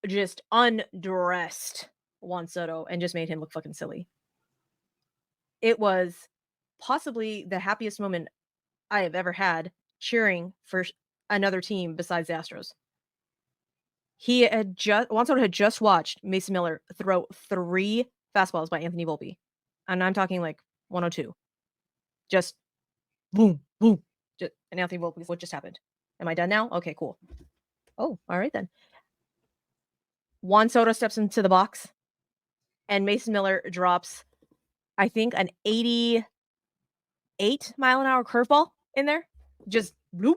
Speaker 1: just undressed Juan Soto and just made him look fucking silly. It was possibly the happiest moment I have ever had cheering for another team besides the Astros. Juan Soto had just watched Mason Miller throw 3 fastballs by Anthony Volpe, and I'm talking like 102. Just boom, boom. And Anthony Volpe, what just happened? Am I done now? Okay, cool. Oh, all right then. Juan Soto steps into the box, and Mason Miller drops, I think, an 88-mile-an-hour curveball in there. Just bloop.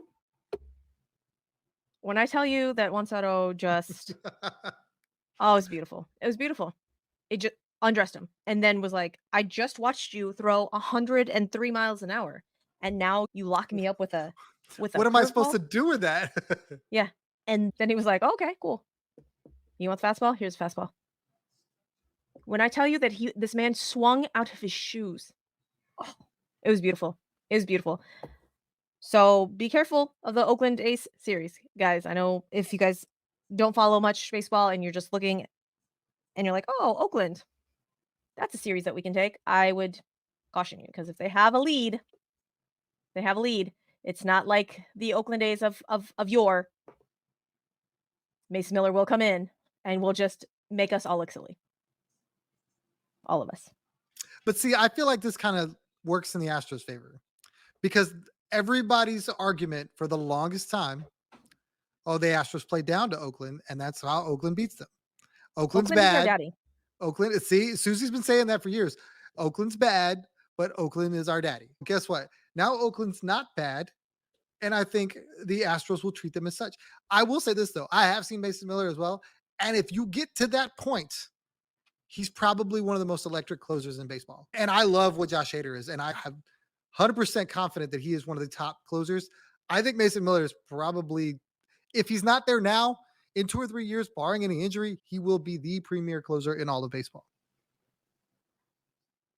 Speaker 1: When I tell you that Juan Soto just, oh, it was beautiful. It was beautiful. It just undressed him and then was like, I just watched you throw 103 miles an hour, and now you lock me up with a
Speaker 2: What am I supposed
Speaker 1: curveball.
Speaker 2: to do with that?
Speaker 1: Yeah. And then he was like, okay, cool. You want the fastball? Here's the fastball. When I tell you that this man swung out of his shoes, oh, it was beautiful. It was beautiful. So be careful of the Oakland Ace series, guys. I know if you guys don't follow much baseball and you're just looking and you're like, oh, Oakland, that's a series that we can take. I would caution you because if they have a lead, they have a lead. It's not like the Oakland A's of yore. Mason Miller will come in and will just make us all look silly. All of us.
Speaker 2: But see, I feel like this kind of works in the Astros' favor because everybody's argument for the longest time, oh, the Astros played down to Oakland, and that's how Oakland beats them. Oakland's
Speaker 1: Oakland is our
Speaker 2: bad.
Speaker 1: daddy.
Speaker 2: Oakland, see, Susie's been saying that for years. Oakland's bad, but Oakland is our daddy. Guess what? Now Oakland's not bad, and I think the Astros will treat them as such. I will say this though, I have seen Mason Miller as well, and if you get to that point, he's probably one of the most electric closers in baseball. And I love what Josh Hader is, and I have 100% confident that he is one of the top closers. I think Mason Miller is probably, if he's not there now, in 2 or 3 years, barring any injury, he will be the premier closer in all of baseball.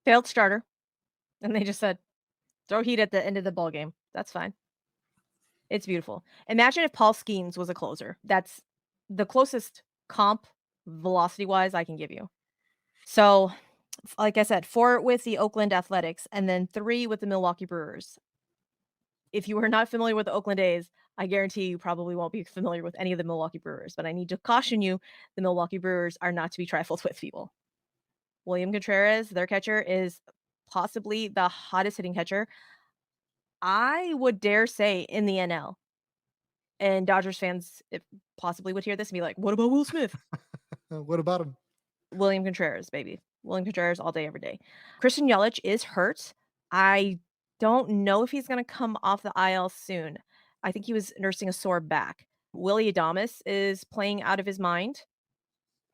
Speaker 1: Failed starter. And they just said, throw heat at the end of the ball game. That's fine. It's beautiful. Imagine if Paul Skeens was a closer. That's the closest comp velocity wise I can give you. So, like I said, 4 with the Oakland Athletics and then 3 with the Milwaukee Brewers. If you are not familiar with the Oakland A's, I guarantee you probably won't be familiar with any of the Milwaukee Brewers, but I need to caution you, the Milwaukee Brewers are not to be trifled with, people. William Contreras, their catcher, is possibly the hottest hitting catcher, I would dare say, in the NL. And Dodgers fans possibly would hear this and be like, "What about Will Smith?"
Speaker 2: What about him?
Speaker 1: William Contreras, baby. William Contreras all day, every day. Christian Yelich is hurt. I don't know if he's gonna come off the IL soon. I think he was nursing a sore back. Willie Adames is playing out of his mind,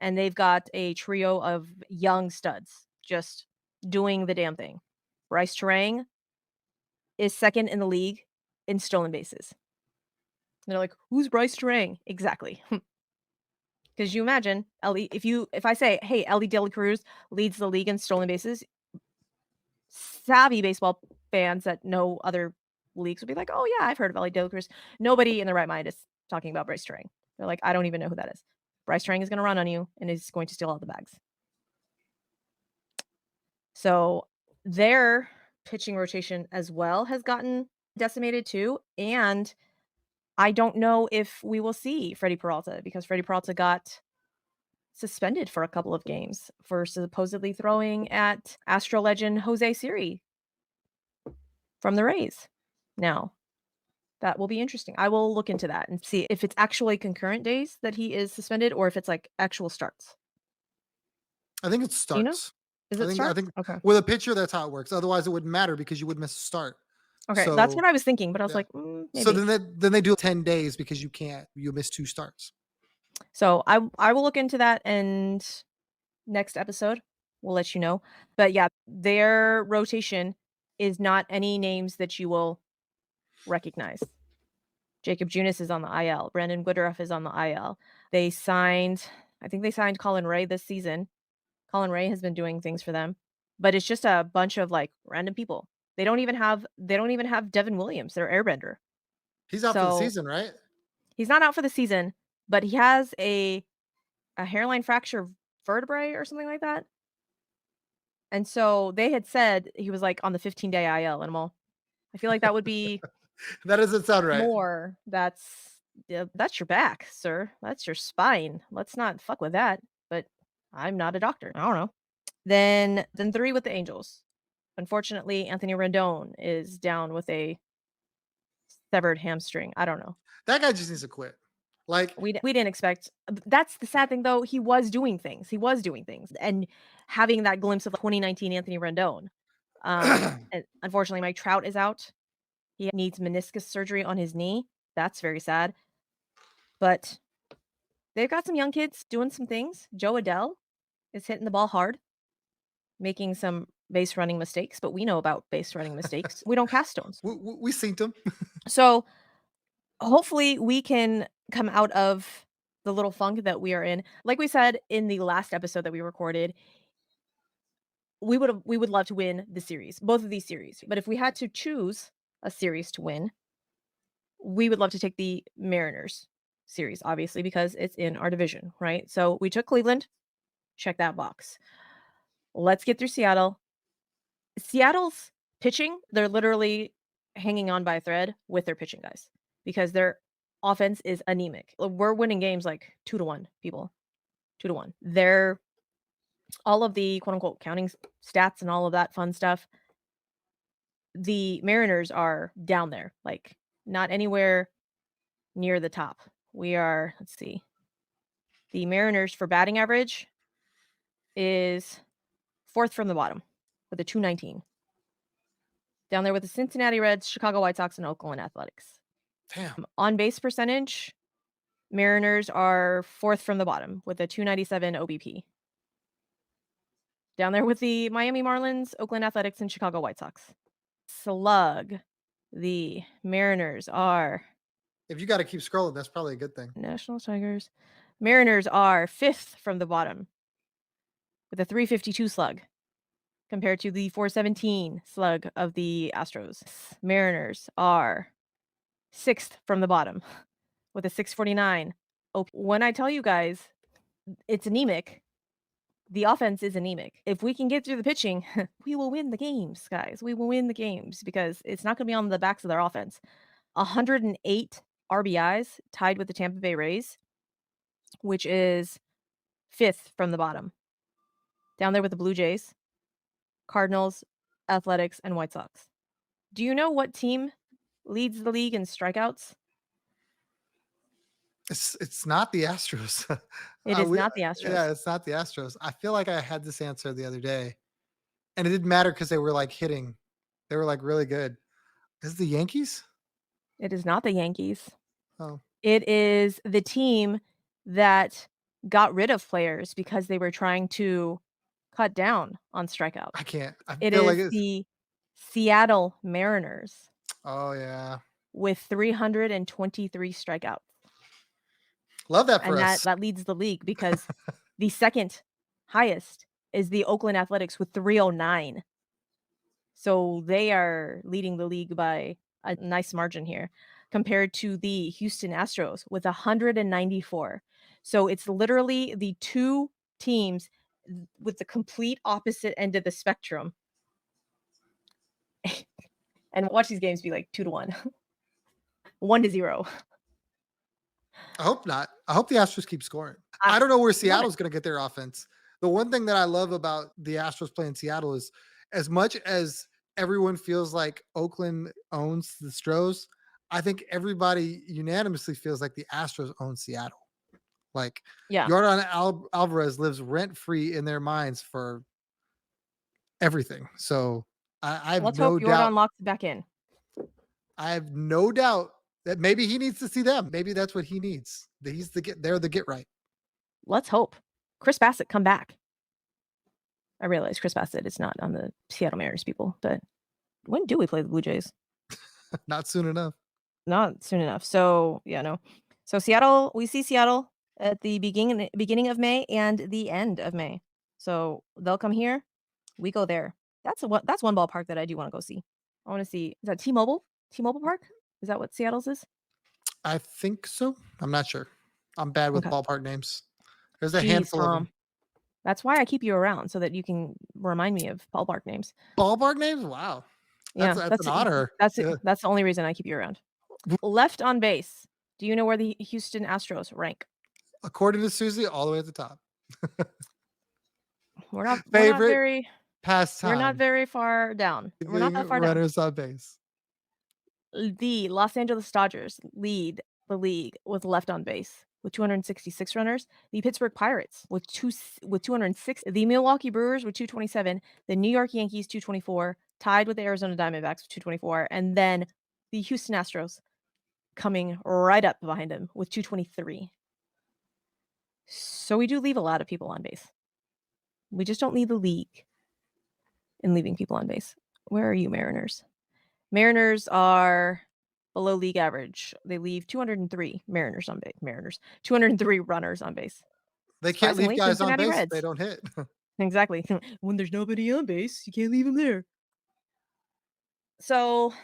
Speaker 1: and they've got a trio of young studs just doing the damn thing. Bryce Terang is second in the league in stolen bases. And they're like, "Who's Bryce Terang?" Exactly. Because you imagine, Ellie, if I say, hey, Ellie De La Cruz leads the league in stolen bases, savvy baseball fans that know other leagues would be like, oh yeah, I've heard of Ellie De La Cruz. Nobody in their right mind is talking about Bryce Terang. They're like, I don't even know who that is. Bryce Terang is going to run on you and is going to steal all the bags. So their pitching rotation as well has gotten decimated too. And I don't know if we will see Freddie Peralta because Freddie Peralta got suspended for a couple of games for supposedly throwing at Astro legend Jose Siri from the Rays. Now, that will be interesting. I will look into that and see if it's actually concurrent days that he is suspended or if it's like actual starts.
Speaker 2: I think it
Speaker 1: Do you know?
Speaker 2: starts.
Speaker 1: Is
Speaker 2: I
Speaker 1: it
Speaker 2: think I
Speaker 1: starts?
Speaker 2: think
Speaker 1: Okay.
Speaker 2: with a pitcher, that's how it works. Otherwise, it wouldn't matter because you would miss a start.
Speaker 1: Okay, that's
Speaker 2: So
Speaker 1: what I was thinking, but I was
Speaker 2: yeah.
Speaker 1: like,
Speaker 2: So
Speaker 1: maybe.
Speaker 2: then they do 10 days because you miss 2 starts.
Speaker 1: So I will look into that, and next episode we'll let you know. But yeah, their rotation is not any names that you will recognize. Jacob Junis is on the IL. Brandon Woodruff is on the IL. I think they signed Colin Ray this season. Colin Ray has been doing things for them, but it's just a bunch of like random people. They don't even have Devin Williams, their airbender.
Speaker 2: He's out for the
Speaker 1: So
Speaker 2: season, right?
Speaker 1: he's not out for the season, but he has a hairline fracture vertebrae or something like that. And so they had said he was like on the 15-day IL, and well, I feel like that would be
Speaker 2: That doesn't sound right.
Speaker 1: more. That's your back, sir. That's your spine. Let's not fuck with that. But I'm not a doctor. I don't know. Then 3 with the Angels. Unfortunately, Anthony Rendon is down with a severed hamstring. I don't know.
Speaker 2: That guy just needs to quit. Like,
Speaker 1: We didn't expect. That's the sad thing, though. He was doing things. He was doing things, and having that glimpse of 2019 Anthony Rendon. And unfortunately, Mike Trout is out. He needs meniscus surgery on his knee. That's very sad. But they've got some young kids doing some things. Joe Adell is hitting the ball hard, making some base running mistakes, but we know about base running mistakes. We don't cast stones.
Speaker 2: we synced him.
Speaker 1: So hopefully we can come out of the little funk that we are in. Like we said in the last episode that we recorded, we would love to win the series, both of these series. But if we had to choose a series to win, we would love to take the Mariners series, obviously, because it's in our division, right? So we took Cleveland, check that box. Let's get through Seattle. Seattle's pitching, they're literally hanging on by a thread with their pitching guys because their offense is anemic. We're winning games like 2-1, people. 2-1. They're all of the quote unquote counting stats and all of that fun stuff. The Mariners are down there, like not anywhere near the top. Let's see. The Mariners for batting average is 4th from the bottom with a 219. Down there with the Cincinnati Reds, Chicago White Sox, and Oakland Athletics.
Speaker 2: Damn.
Speaker 1: On base percentage, Mariners are 4th from the bottom with a 297 OBP. Down there with the Miami Marlins, Oakland Athletics, and Chicago White Sox. Slug, the Mariners are
Speaker 2: If you got to keep scrolling, that's probably a good thing.
Speaker 1: National Tigers. Mariners are 5th from the bottom with a 352 slug compared to the 417 slug of the Astros. Mariners are 6th from the bottom with a 649. When I tell you guys it's anemic, the offense is anemic. If we can get through the pitching, we will win the games, guys. We will win the games because it's not going to be on the backs of their offense. 108 RBIs tied with the Tampa Bay Rays, which is 5th from the bottom. Down there with the Blue Jays, Cardinals, Athletics, and White Sox. Do you know what team leads the league in strikeouts?
Speaker 2: It's not the Astros.
Speaker 1: It is not the Astros.
Speaker 2: Yeah, it's not the Astros. I feel like I had this answer the other day, and it didn't matter because they were like hitting. They were like really good. Is it the Yankees?
Speaker 1: It is not the Yankees.
Speaker 2: Oh,
Speaker 1: It is the team that got rid of players because they were trying to cut down on strikeouts.
Speaker 2: I can't. I
Speaker 1: It
Speaker 2: feel like
Speaker 1: is
Speaker 2: it's.
Speaker 1: the Seattle Mariners
Speaker 2: Oh yeah,
Speaker 1: with 323 strikeouts.
Speaker 2: love that for
Speaker 1: And
Speaker 2: us.
Speaker 1: that leads the league because the second highest is the Oakland Athletics with 309. So they are leading the league by a nice margin here compared to the Houston Astros with 194. So it's literally the two teams with the complete opposite end of the spectrum. And watch these games be like 2-1, 1-0.
Speaker 2: I hope not. I hope the Astros keep scoring. I don't know where
Speaker 1: love it.
Speaker 2: Seattle's going to get their offense. The one thing that I love about the Astros playing Seattle is as much as everyone feels like Oakland owns the Stros, I think everybody unanimously feels like the Astros own Seattle. Like
Speaker 1: Yeah.
Speaker 2: Jordan Alvarez lives rent free in their minds for everything. So I have
Speaker 1: Let's hope
Speaker 2: no
Speaker 1: Jordan
Speaker 2: doubt.
Speaker 1: locks it back in.
Speaker 2: I have no doubt that maybe he needs to see them. Maybe that's what he needs. That he's the get. They're the get right.
Speaker 1: Let's hope. Chris Bassett, come back. I realize Chris Bassett is not on the Seattle Mariners, people, but when do we play the Blue Jays?
Speaker 2: Not soon enough.
Speaker 1: Not soon enough. So, yeah, no. So Seattle, we see Seattle at the beginning of May and the end of May. So they'll come here, we go there. That's one ballpark that I do want to go see. I want to see, is that T-Mobile? T-Mobile Park? Is that what Seattle's is?
Speaker 2: I think so. I'm not sure. I'm bad with
Speaker 1: Okay.
Speaker 2: ballpark names. There's a
Speaker 1: Jeez,
Speaker 2: handful of
Speaker 1: Tom.
Speaker 2: them.
Speaker 1: That's why I keep you around so that you can remind me of ballpark names.
Speaker 2: Ballpark names? Wow.
Speaker 1: Yeah,
Speaker 2: That's an honor.
Speaker 1: that's it.
Speaker 2: Yeah.
Speaker 1: That's the only reason I keep you around. Left on base. Do you know where the Houston Astros rank?
Speaker 2: According to Susie, all the way at the top.
Speaker 1: We're not
Speaker 2: Favorite
Speaker 1: very
Speaker 2: pastime.
Speaker 1: far down. We're not
Speaker 2: Leaving
Speaker 1: that far down.
Speaker 2: runners on base.
Speaker 1: The Los Angeles Dodgers lead the league with left on base with 266 runners. The Pittsburgh Pirates with 206. The Milwaukee Brewers with 227. The New York Yankees 224, tied with the Arizona Diamondbacks with 224, and then the Houston Astros coming right up behind them with 223. So we do leave a lot of people on base. We just don't lead the league in leaving people on base. Where are you, Mariners? Mariners are below league average. They leave 203 Mariners on base. 203 runners on base.
Speaker 2: They can't leave
Speaker 1: Surprisingly,
Speaker 2: guys on
Speaker 1: Cincinnati
Speaker 2: base if they
Speaker 1: Reds.
Speaker 2: don't hit.
Speaker 1: Exactly. When there's nobody on base, you can't leave them there. So,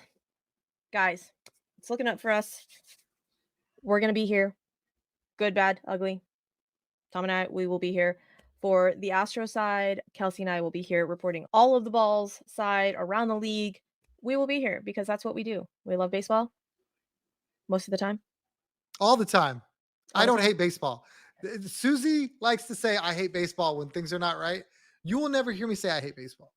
Speaker 1: guys, it's looking up for us. We're going to be here. Good, bad, ugly. Tom and I, we will be here. For the Astro side, Kelsey and I will be here reporting all of the balls side around the league. We will be here because that's what we do. We love baseball most of the time.
Speaker 2: All the time.
Speaker 1: All
Speaker 2: I
Speaker 1: the
Speaker 2: don't
Speaker 1: time.
Speaker 2: hate baseball. Susie likes to say I hate baseball when things are not right. You will never hear me say I hate baseball.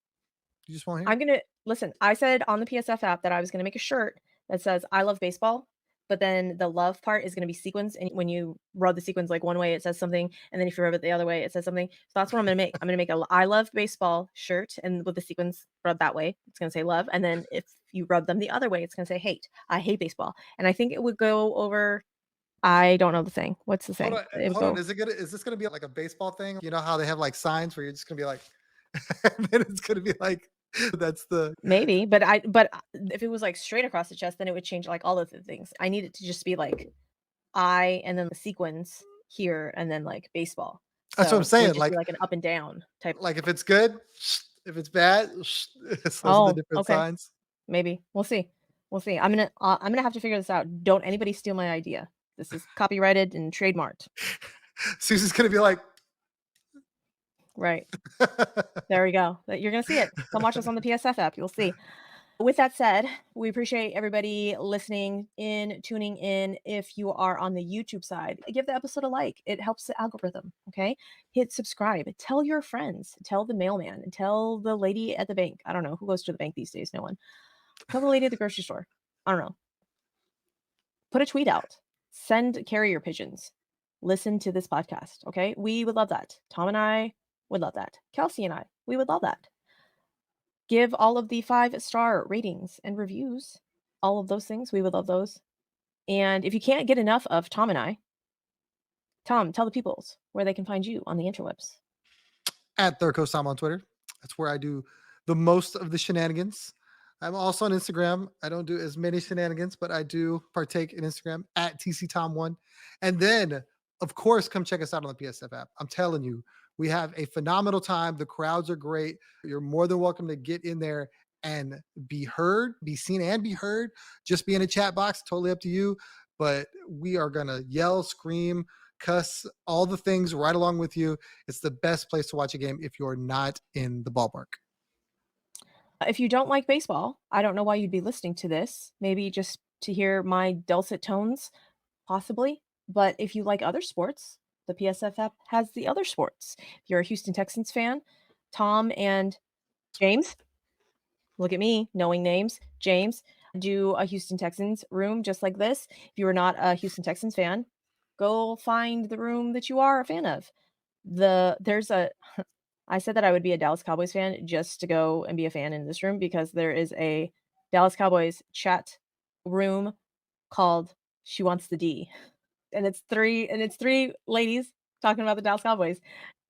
Speaker 2: You just won't hear.
Speaker 1: I'm gonna listen. I said on the PSF app that I was gonna make a shirt that says "I love baseball," but then the love part is gonna be sequins. And when you rub the sequins like one way, it says something, and then if you rub it the other way, it says something. So that's what I'm gonna make. I'm gonna make a "I love baseball" shirt, and with the sequins rubbed that way, it's gonna say love. And then if you rub them the other way, it's gonna say hate. I hate baseball. And I think it would go over. I don't know the saying. What's the saying? It would
Speaker 2: Hold on.
Speaker 1: go.
Speaker 2: Is this gonna be like a baseball thing? You know how they have like signs where you're just gonna be like, and then it's gonna be like, that's the
Speaker 1: Maybe, but if it was like straight across the chest, then it would change like all of the things. I need it to just be like I and then the sequins here and then like baseball.
Speaker 2: that's what I'm
Speaker 1: So it would
Speaker 2: saying.
Speaker 1: just be like an up and down type.
Speaker 2: Like if it's good, if it's bad, those are the
Speaker 1: Oh,
Speaker 2: different
Speaker 1: okay.
Speaker 2: signs.
Speaker 1: Maybe. We'll see. We'll see. I'm gonna have to figure this out. Don't anybody steal my idea. This is copyrighted and trademarked.
Speaker 2: Susie's gonna be like,
Speaker 1: Right. There we go. You're gonna see it. Come watch us on the PSF app. You'll see. With that said, we appreciate everybody listening in, tuning in. If you are on the YouTube side, give the episode a like. It helps the algorithm. Okay. Hit subscribe. Tell your friends. Tell the mailman. Tell the lady at the bank. I don't know who goes to the bank these days. No one. Tell the lady at the grocery store. I don't know. Put a tweet out. Send carrier pigeons. Listen to this podcast. Okay. We would love that. Tom and I would love that. Kelsey and I, we would love that. Give all of the 5-star ratings and reviews. All of those things. We would love those. And if you can't get enough of Tom and I, Tom, tell the peoples where they can find you on the interwebs.
Speaker 2: at Third Coast Tom on Twitter. That's where I do the most of the shenanigans. I'm also on Instagram. I don't do as many shenanigans, but I do partake in Instagram at TCTom1. And then, of course, come check us out on the PSF app. I'm telling you, we have a phenomenal time. The crowds are great. You're more than welcome to get in there and be heard, be seen and be heard. Just be in a chat box, totally up to you. But we are going to yell, scream, cuss, all the things right along with you. It's the best place to watch a game if you're not in the ballpark.
Speaker 1: If you don't like baseball, I don't know why you'd be listening to this. Maybe just to hear my dulcet tones, possibly. But if you like other sports, the PSF app has the other sports. If you're a Houston Texans fan, Tom and James, look at me, knowing names, James, do a Houston Texans room just like this. If you are not a Houston Texans fan, go find the room that you are a fan of. There's a I said that I would be a Dallas Cowboys fan just to go and be a fan in this room because there is a Dallas Cowboys chat room called She Wants the D. And it's three ladies talking about the Dallas Cowboys,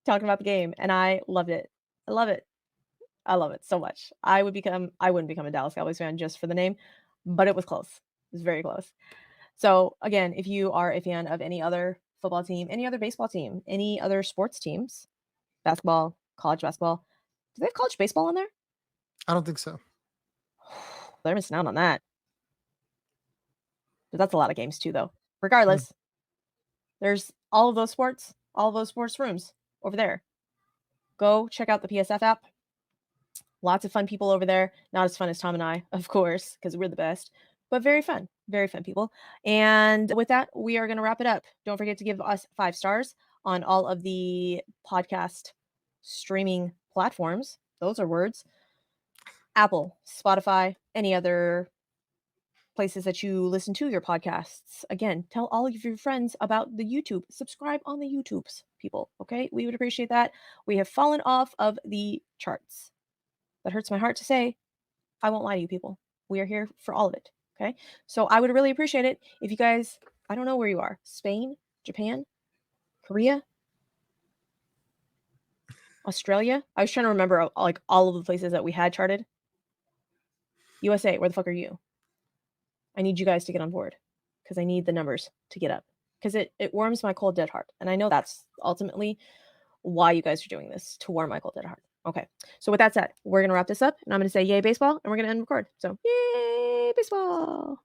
Speaker 1: talking about the game, and I loved it. I love it. I love it so much. I wouldn't become a Dallas Cowboys fan just for the name, but it was close. It was very close. So again, if you are a fan of any other football team, any other baseball team, any other sports teams, basketball, college basketball, do they have college baseball on there?
Speaker 2: I don't think so.
Speaker 1: They're missing out on that. But that's a lot of games too, though.
Speaker 2: Mm.
Speaker 1: Regardless, there's all of those sports rooms over there. Go check out the PSF app. Lots of fun people over there. Not as fun as Tom and I, of course, because we're the best, but very fun people. And with that, we are going to wrap it up. Don't forget to give us 5 stars on all of the podcast streaming platforms. Those are words. Apple, Spotify, any other places that you listen to your podcasts. Again, tell all of your friends about the YouTube. Subscribe on the YouTubes, people. Okay, we would appreciate that. We have fallen off of the charts. That hurts my heart to say. I won't lie to you, people. We are here for all of it. Okay, so I would really appreciate it if you guys, I don't know where you are, Spain, Japan, Korea, Australia. I was trying to remember like all of the places that we had charted. USA, where the fuck are you? I need you guys to get on board because I need the numbers to get up because it warms my cold dead heart. And I know that's ultimately why you guys are doing this, to warm my cold dead heart. Okay. So with that said, we're going to wrap this up and I'm going to say yay baseball and we're going to end record. So yay baseball.